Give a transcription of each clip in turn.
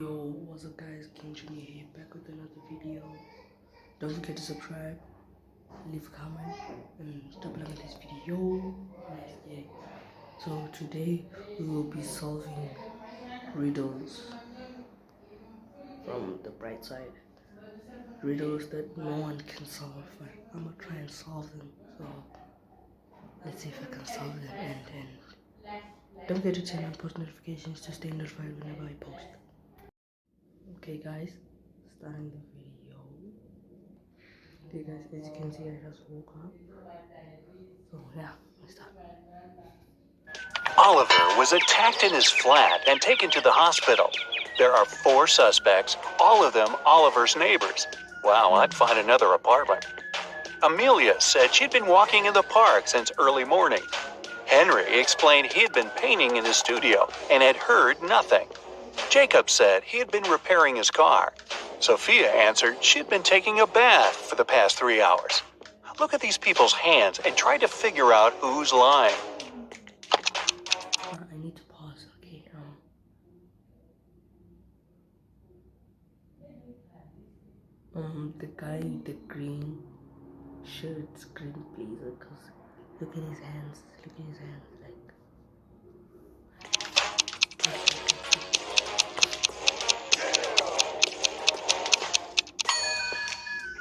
Yo, what's up guys, King Junior here, back with another video. Don't forget to subscribe, leave a comment, and double like this video. Yeah. So today we will be solving riddles from the bright side. Riddles that no one can solve, but I'm gonna try and solve them. So let's see if I can solve them, and don't forget to turn on post notifications to stay notified whenever I post. Okay guys, starting the video. Okay guys, as you can see, I just woke up. So yeah, let's start. Oliver was attacked in his flat and taken to the hospital. There are 4 suspects, all of them Oliver's neighbors. Wow, I'd find another apartment. Amelia said she'd been walking in the park since early morning. Henry explained he had been painting in his studio and had heard nothing. Jacob said he had been repairing his car. Sophia answered she'd been taking a bath for the past 3 hours. Look at these people's hands and try to figure out who's lying. I need to pause, okay? The guy with the green shirt's green blazer, cause look at his hands, like.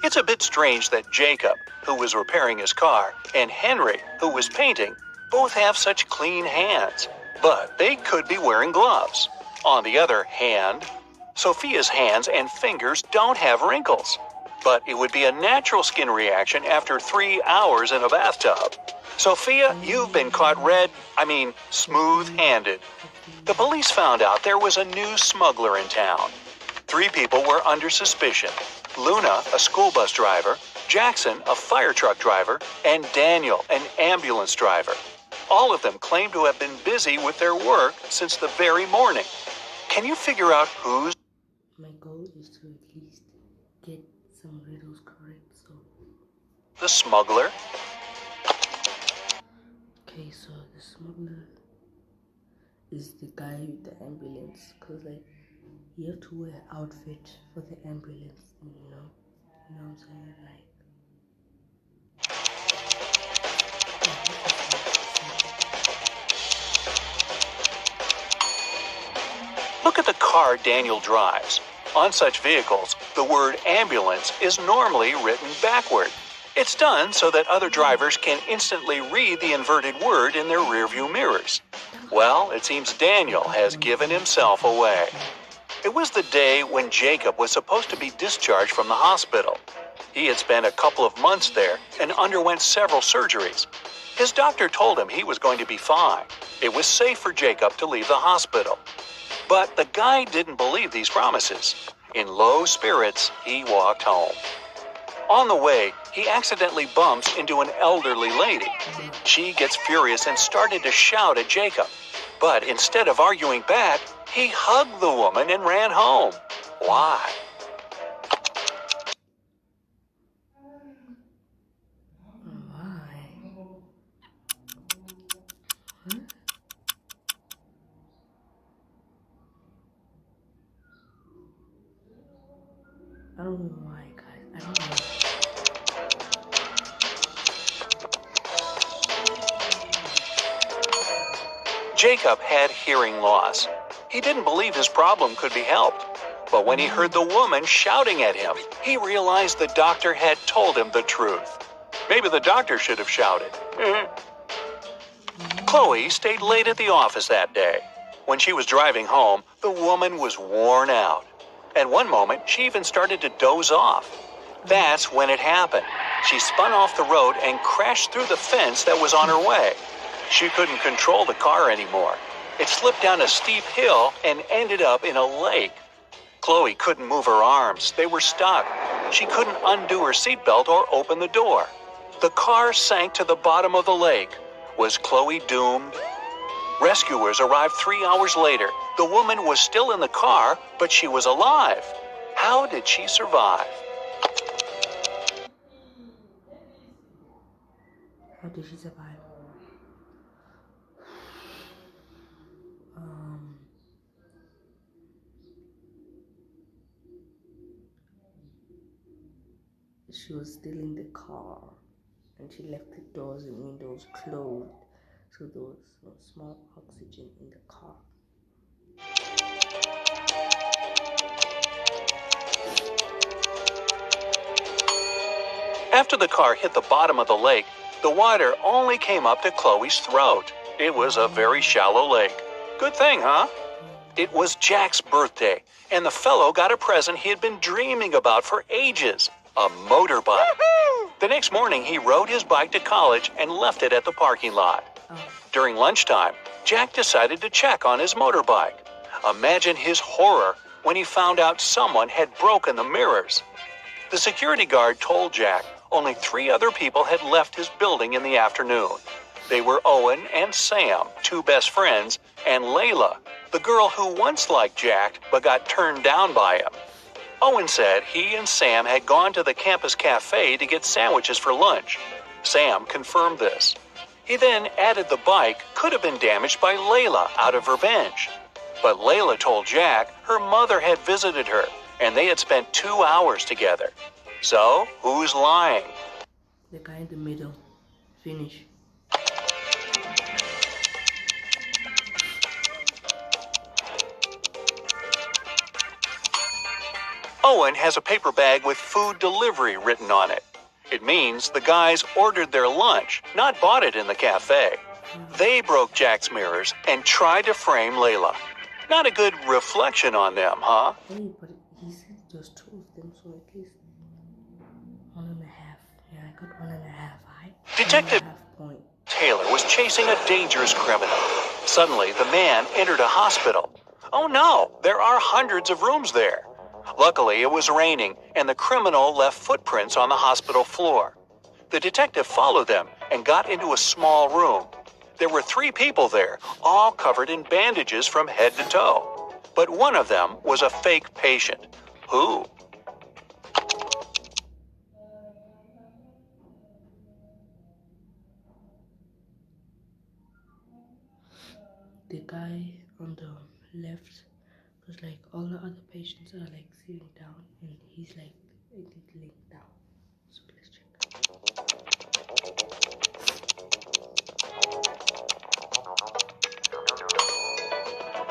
It's a bit strange that Jacob, who was repairing his car, and Henry, who was painting, both have such clean hands, but they could be wearing gloves. On the other hand, Sophia's hands and fingers don't have wrinkles, but it would be a natural skin reaction after 3 hours in a bathtub. Sophia, you've been caught smooth-handed. The police found out there was a new smuggler in town. 3 people were under suspicion. Luna, a school bus driver, Jackson, a fire truck driver, and Daniel, an ambulance driver. All of them claim to have been busy with their work since the very morning. Can you figure out who's... My goal is to at least get some riddles correct, so... the smuggler? Okay, so the smuggler is the guy with the ambulance, cause like, you have to wear an outfit for the ambulance, you know what I'm saying, like. Look at the car Daniel drives. On such vehicles, the word ambulance is normally written backward. It's done so that other drivers can instantly read the inverted word in their rearview mirrors. Well, it seems Daniel has given himself away. It was the day when Jacob was supposed to be discharged from the hospital. He had spent a couple of months there and underwent several surgeries. His doctor told him he was going to be fine. It was safe for Jacob to leave the hospital. But the guy didn't believe these promises. In low spirits, he walked home. On the way, he accidentally bumps into an elderly lady. She gets furious and started to shout at Jacob. But instead of arguing back, he hugged the woman and ran home. Why? I don't know why, guys. I don't know. Jacob had hearing loss. He didn't believe his problem could be helped. But when he heard the woman shouting at him, he realized the doctor had told him the truth. Maybe the doctor should have shouted. Chloe stayed late at the office that day. When she was driving home, the woman was worn out. At one moment, she even started to doze off. That's when it happened. She spun off the road and crashed through the fence that was on her way. She couldn't control the car anymore. It slipped down a steep hill and ended up in a lake. Chloe couldn't move her arms. They were stuck. She couldn't undo her seatbelt or open the door. The car sank to the bottom of the lake. Was Chloe doomed? Rescuers arrived 3 hours later. The woman was still in the car, but she was alive. How did she survive? How did she survive? she was still in the car, and she left the doors and windows closed, so there was no small oxygen in the car. After the car hit the bottom of the lake, the water only came up to Chloe's throat. It was a very shallow lake. Good thing, huh? It was Jack's birthday, and the fellow got a present he had been dreaming about for ages, a motorbike. The next morning, he rode his bike to college and left it at the parking lot. During lunchtime, Jack decided to check on his motorbike. Imagine his horror when he found out someone had broken the mirrors. The security guard told Jack only 3 other people had left his building in the afternoon. They were Owen and Sam, 2 best friends, and Layla, the girl who once liked Jack but got turned down by him. Owen said he and Sam had gone to the campus cafe to get sandwiches for lunch. Sam confirmed this. He then added the bike could have been damaged by Layla out of revenge. But Layla told Jack her mother had visited her, and they had spent 2 hours together. So, who's lying? The guy in the middle. Finish. Owen has a paper bag with food delivery written on it. It means the guys ordered their lunch, not bought it in the cafe. They broke Jack's mirrors and tried to frame Layla. Not a good reflection on them, huh? Hey, but he said just 2 of them, so at least 1.5. Yeah, I got 1.5. Detective 1.5 point. Taylor was chasing a dangerous criminal. Suddenly, the man entered a hospital. Oh no, there are hundreds of rooms there. Luckily, it was raining, and the criminal left footprints on the hospital floor. The detective followed them and got into a small room. There were 3 people there, all covered in bandages from head to toe. But one of them was a fake patient. Who? The guy on the left was like all the other patients are like sitting down, and he's like laying down. So let's check.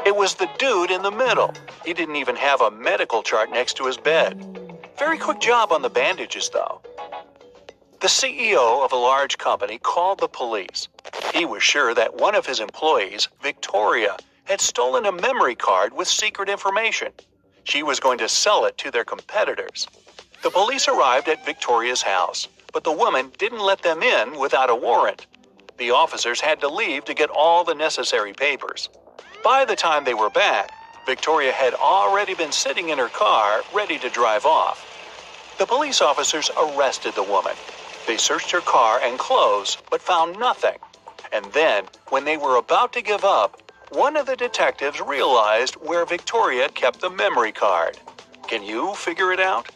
It was the dude in the middle. He didn't even have a medical chart next to his bed. Very quick job on the bandages, though. The CEO of a large company called the police. He was sure that one of his employees, Victoria, had stolen a memory card with secret information. She was going to sell it to their competitors. The police arrived at Victoria's house, but the woman didn't let them in without a warrant. The officers had to leave to get all the necessary papers. By the time they were back, Victoria had already been sitting in her car, ready to drive off. The police officers arrested the woman. They searched her car and clothes, but found nothing. And then, when they were about to give up, one of the detectives realized where Victoria kept the memory card. Can you figure it out?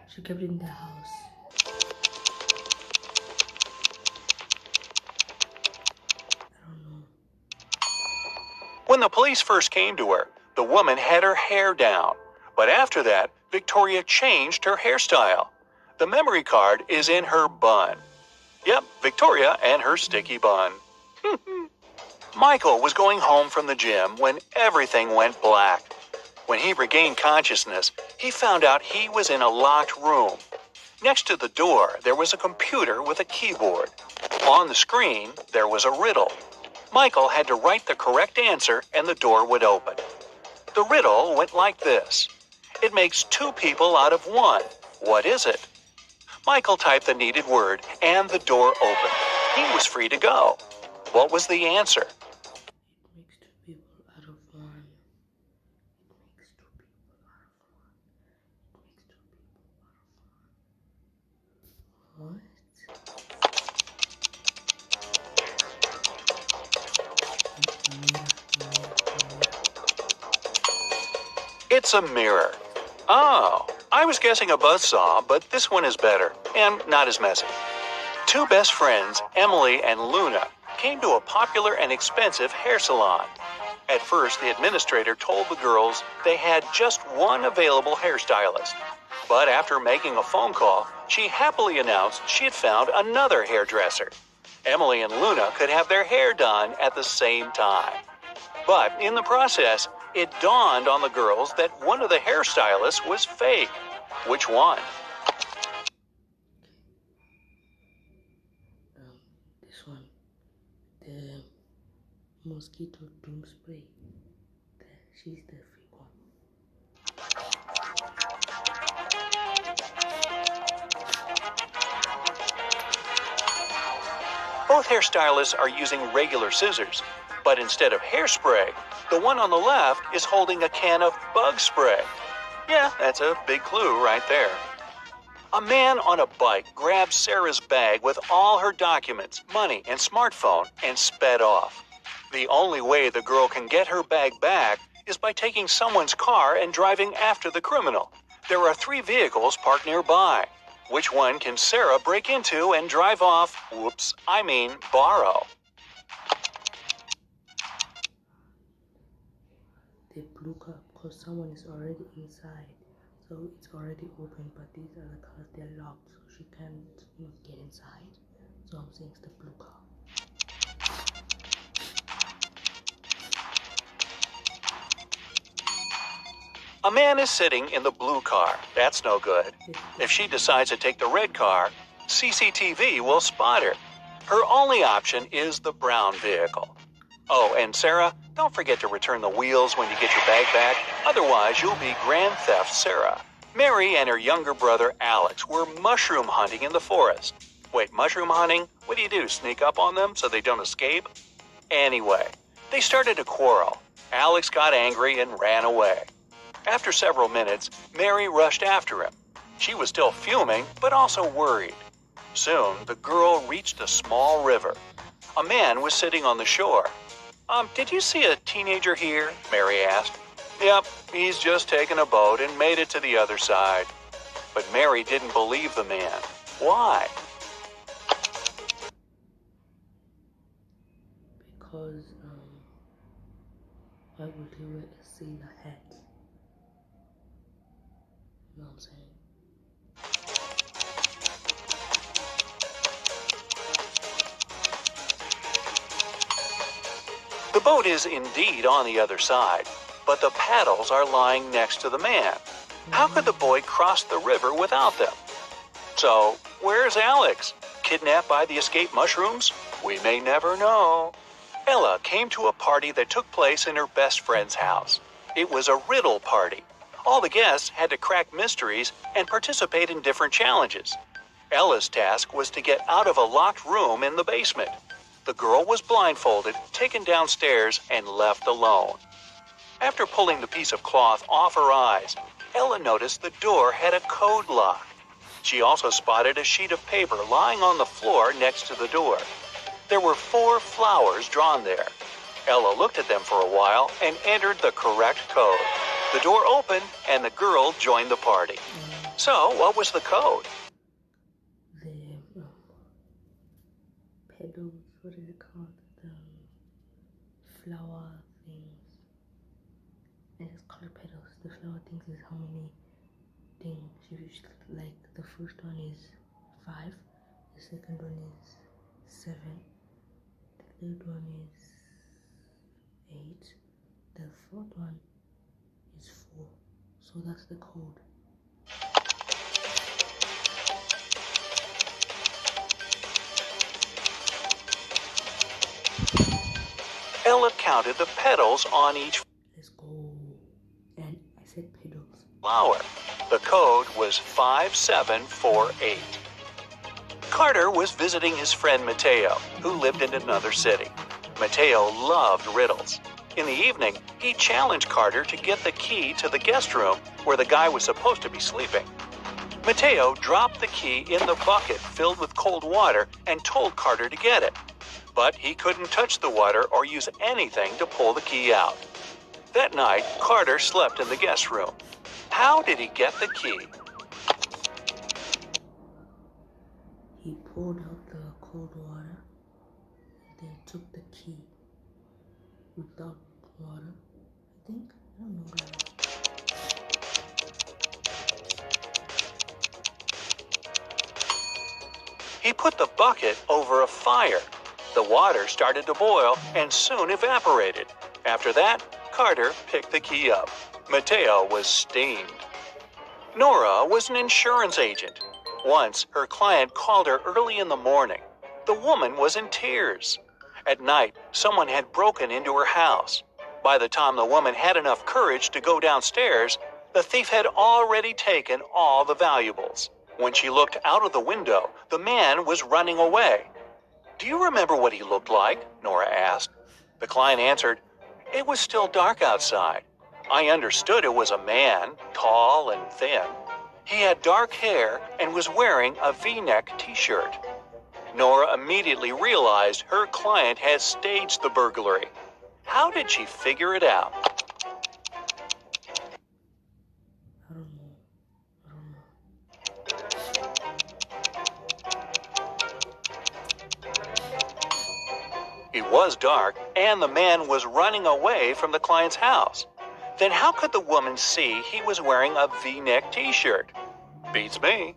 She kept it in the house. I don't know. When the police first came to her, the woman had her hair down. But after that, Victoria changed her hairstyle. The memory card is in her bun. Yep, Victoria and her sticky bun. Michael was going home from the gym when everything went black. When he regained consciousness, he found out he was in a locked room. Next to the door, there was a computer with a keyboard. On the screen, there was a riddle. Michael had to write the correct answer and the door would open. The riddle went like this. It makes 2 people out of 1. What is it? Michael typed the needed word and the door opened. He was free to go. What was the answer? It makes 2 people out of 1. It makes 2 people out of 1. It makes 2 people out of 1. What? It's a mirror. Oh, I was guessing a buzzsaw, but this one is better and not as messy. 2 best friends, Emily and Luna, came to a popular and expensive hair salon. At first, the administrator told the girls they had just one available hairstylist. But after making a phone call, she happily announced she had found another hairdresser. Emily and Luna could have their hair done at the same time. But in the process, it dawned on the girls that one of the hairstylists was fake. Which one? This one, the mosquito doom spray. She's the fake one. Both hairstylists are using regular scissors, but instead of hairspray, the one on the left is holding a can of bug spray. Yeah, that's a big clue right there. A man on a bike grabbed Sarah's bag with all her documents, money, and smartphone and sped off. The only way the girl can get her bag back is by taking someone's car and driving after the criminal. There are 3 vehicles parked nearby. Which one can Sarah break into and drive off? Borrow. They broke up because someone is already inside. So it's already open, but these are the cars, they're locked, so she can't get inside. So I'm saying it's the blue car. A man is sitting in the blue car. That's no good. If she decides to take the red car, CCTV will spot her. Her only option is the brown vehicle. Oh, and Sarah, don't forget to return the wheels when you get your bag back. Otherwise, you'll be Grand Theft Sarah. Mary and her younger brother, Alex, were mushroom hunting in the forest. Wait, mushroom hunting? What do? Sneak up on them so they don't escape? Anyway, they started to quarrel. Alex got angry and ran away. After several minutes, Mary rushed after him. She was still fuming, but also worried. Soon, the girl reached a small river. A man was sitting on the shore. Did you see a teenager here? Mary asked. Yep, he's just taken a boat and made it to the other side. But Mary didn't believe the man. Why? Because, why would he wear a sailor hat? You know what I'm saying? The boat is indeed on the other side, but the paddles are lying next to the man. How could the boy cross the river without them? So, where's Alex? Kidnapped by the escaped mushrooms? We may never know. Ella came to a party that took place in her best friend's house. It was a riddle party. All the guests had to crack mysteries and participate in different challenges. Ella's task was to get out of a locked room in the basement. The girl was blindfolded, taken downstairs, and left alone. After pulling the piece of cloth off her eyes, Ella noticed the door had a code lock. She also spotted a sheet of paper lying on the floor next to the door. There were 4 flowers drawn there. Ella looked at them for a while and entered the correct code. The door opened and the girl joined the party. So, what was the code? The petals, what is it called? The flower things. It's called petals. The flower things is how many things. Like the first one is 5, the second one is 7, the third one is 8, the fourth one is 4. So that's the code. Ella counted the petals on each Let's go. And I said petals. flower. The code was 5748. Carter was visiting his friend Mateo, who lived in another city. Mateo loved riddles. In the evening, he challenged Carter to get the key to the guest room where the guy was supposed to be sleeping. Mateo dropped the key in the bucket filled with cold water and told Carter to get it. But he couldn't touch the water or use anything to pull the key out. That night, Carter slept in the guest room. How did he get the key? He poured out the cold water and then took the key without water put the bucket over a fire. The water started to boil and soon evaporated. After that, Carter picked the key up. Mateo was steamed. Nora was an insurance agent. Once, her client called her early in the morning. The woman was in tears. At night, someone had broken into her house. By the time the woman had enough courage to go downstairs, the thief had already taken all the valuables. When she looked out of the window, the man was running away. "Do you remember what he looked like?" Nora asked. The client answered, "It was still dark outside. I understood it was a man, tall and thin. He had dark hair and was wearing a V-neck t-shirt." Nora immediately realized her client had staged the burglary. How did she figure it out? I don't know. It was dark, and the man was running away from the client's house. Then how could the woman see he was wearing a V-neck t-shirt? Beats me.